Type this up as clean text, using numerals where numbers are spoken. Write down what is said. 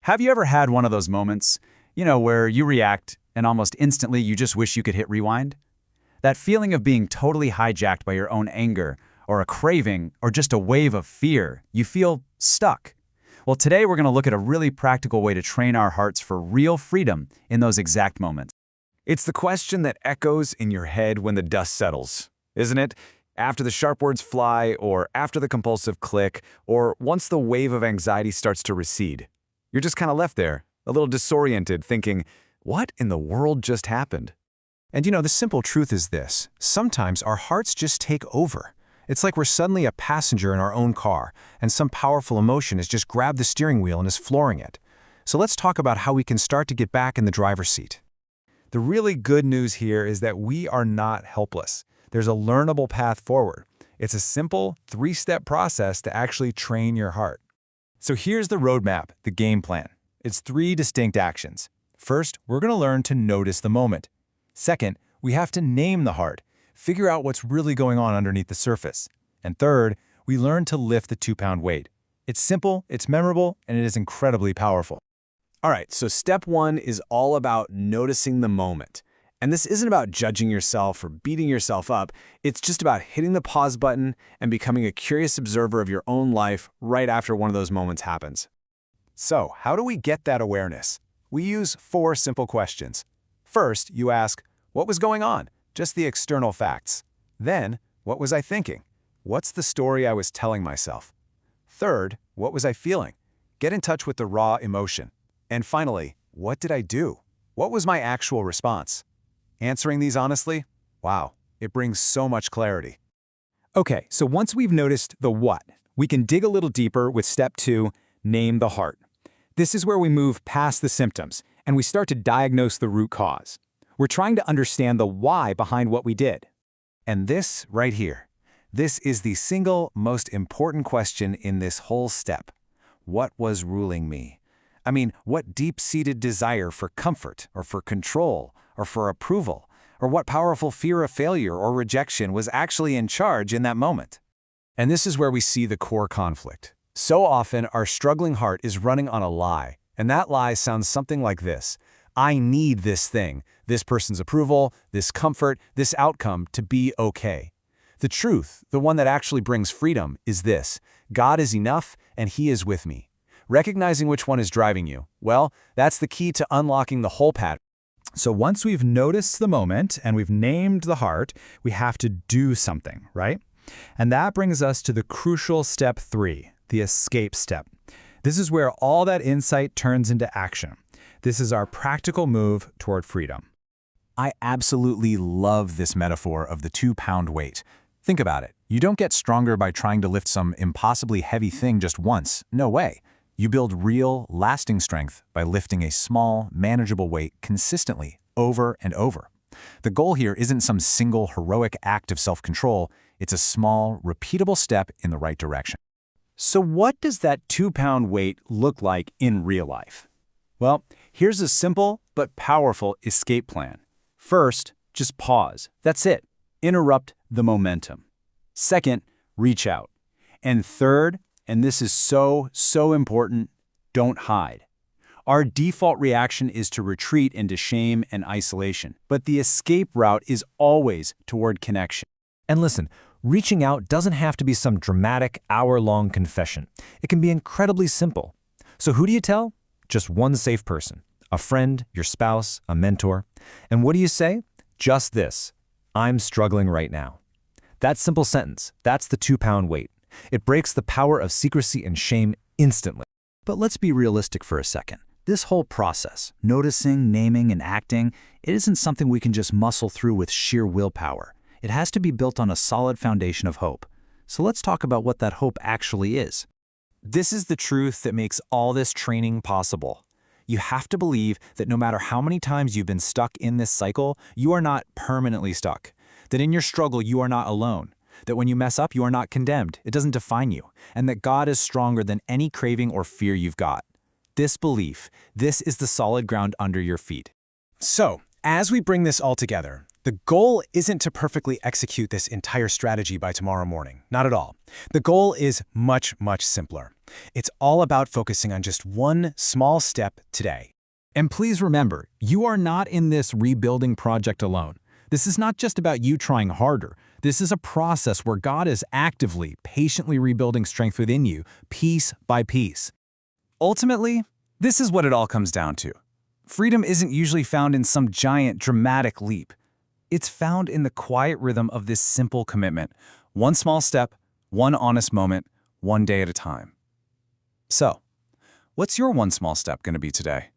Have you ever had one of those moments, where you react and almost instantly you just wish you could hit rewind? That feeling of being totally hijacked by your own anger, or a craving, or just a wave of fear. You feel stuck. Well, today we're going to look at a really practical way to train our hearts for real freedom in those exact moments. It's the question that echoes in your head when the dust settles, isn't it? After the sharp words fly, or after the compulsive click, or once the wave of anxiety starts to recede. You're just kind of left there, a little disoriented, thinking, what in the world just happened? And the simple truth is this: sometimes our hearts just take over. It's like we're suddenly a passenger in our own car, and some powerful emotion has just grabbed the steering wheel and is flooring it. So let's talk about how we can start to get back in the driver's seat. The really good news here is that we are not helpless. There's a learnable path forward. It's a simple, 3-step process to actually train your heart. So here's the roadmap, the game plan. It's 3 distinct actions. First, we're going to learn to notice the moment. Second, we have to name the heart, figure out what's really going on underneath the surface. And third, we learn to lift the 2-pound weight. It's simple, it's memorable, and it is incredibly powerful. All right, so step 1 is all about noticing the moment. And this isn't about judging yourself or beating yourself up. It's just about hitting the pause button and becoming a curious observer of your own life right after one of those moments happens. So, how do we get that awareness? We use 4 simple questions. First, you ask, what was going on? Just the external facts. Then, what was I thinking? What's the story I was telling myself? Third, what was I feeling? Get in touch with the raw emotion. And finally, what did I do? What was my actual response? Answering these honestly, wow, it brings so much clarity. Okay, so once we've noticed the what, we can dig a little deeper with step 2, name the heart. This is where we move past the symptoms and we start to diagnose the root cause. We're trying to understand the why behind what we did. And this right here, this is the single most important question in this whole step. What was ruling me? I mean, what deep-seated desire for comfort or for control or for approval, or what powerful fear of failure or rejection was actually in charge in that moment? And this is where we see the core conflict. So often, our struggling heart is running on a lie, and that lie sounds something like this: I need this thing, this person's approval, this comfort, this outcome to be okay. The truth, the one that actually brings freedom, is this: God is enough and He is with me. Recognizing which one is driving you, well, that's the key to unlocking the whole pattern. So once we've noticed the moment and we've named the heart, we have to do something, right? And that brings us to the crucial step 3, the escape step. This is where all that insight turns into action. This is our practical move toward freedom. I absolutely love this metaphor of the 2-pound weight. Think about it. You don't get stronger by trying to lift some impossibly heavy thing just once. No way. You build real, lasting strength by lifting a small, manageable weight consistently, over and over. The goal here isn't some single heroic act of self-control. It's a small, repeatable step in the right direction. So what does that 2-pound weight look like in real life? Well, here's a simple but powerful escape plan. First, just pause. That's it. Interrupt the momentum. Second, reach out. And third, and this is so important, don't hide. Our default reaction is to retreat into shame and isolation, but the escape route is always toward connection. And listen, reaching out doesn't have to be some dramatic, hour-long confession. It can be incredibly simple. So who do you tell? Just one safe person. A friend, your spouse, a mentor. And what do you say? Just this: I'm struggling right now. That simple sentence, that's the 2-pound weight. It breaks the power of secrecy and shame instantly. But let's be realistic for a second. This whole process, noticing, naming, and acting, it isn't something we can just muscle through with sheer willpower. It has to be built on a solid foundation of hope. So let's talk about what that hope actually is. This is the truth that makes all this training possible. You have to believe that no matter how many times you've been stuck in this cycle, you are not permanently stuck. That in your struggle, you are not alone. That when you mess up, you are not condemned. It doesn't define you. And that God is stronger than any craving or fear you've got. This belief, this is the solid ground under your feet. So, as we bring this all together, the goal isn't to perfectly execute this entire strategy by tomorrow morning. Not at all. The goal is much simpler. It's all about focusing on just one small step today. And please remember, you are not in this rebuilding project alone. This is not just about you trying harder. This is a process where God is actively, patiently rebuilding strength within you, piece by piece. Ultimately, this is what it all comes down to. Freedom isn't usually found in some giant, dramatic leap. It's found in the quiet rhythm of this simple commitment. One small step, one honest moment, one day at a time. So, what's your one small step going to be today?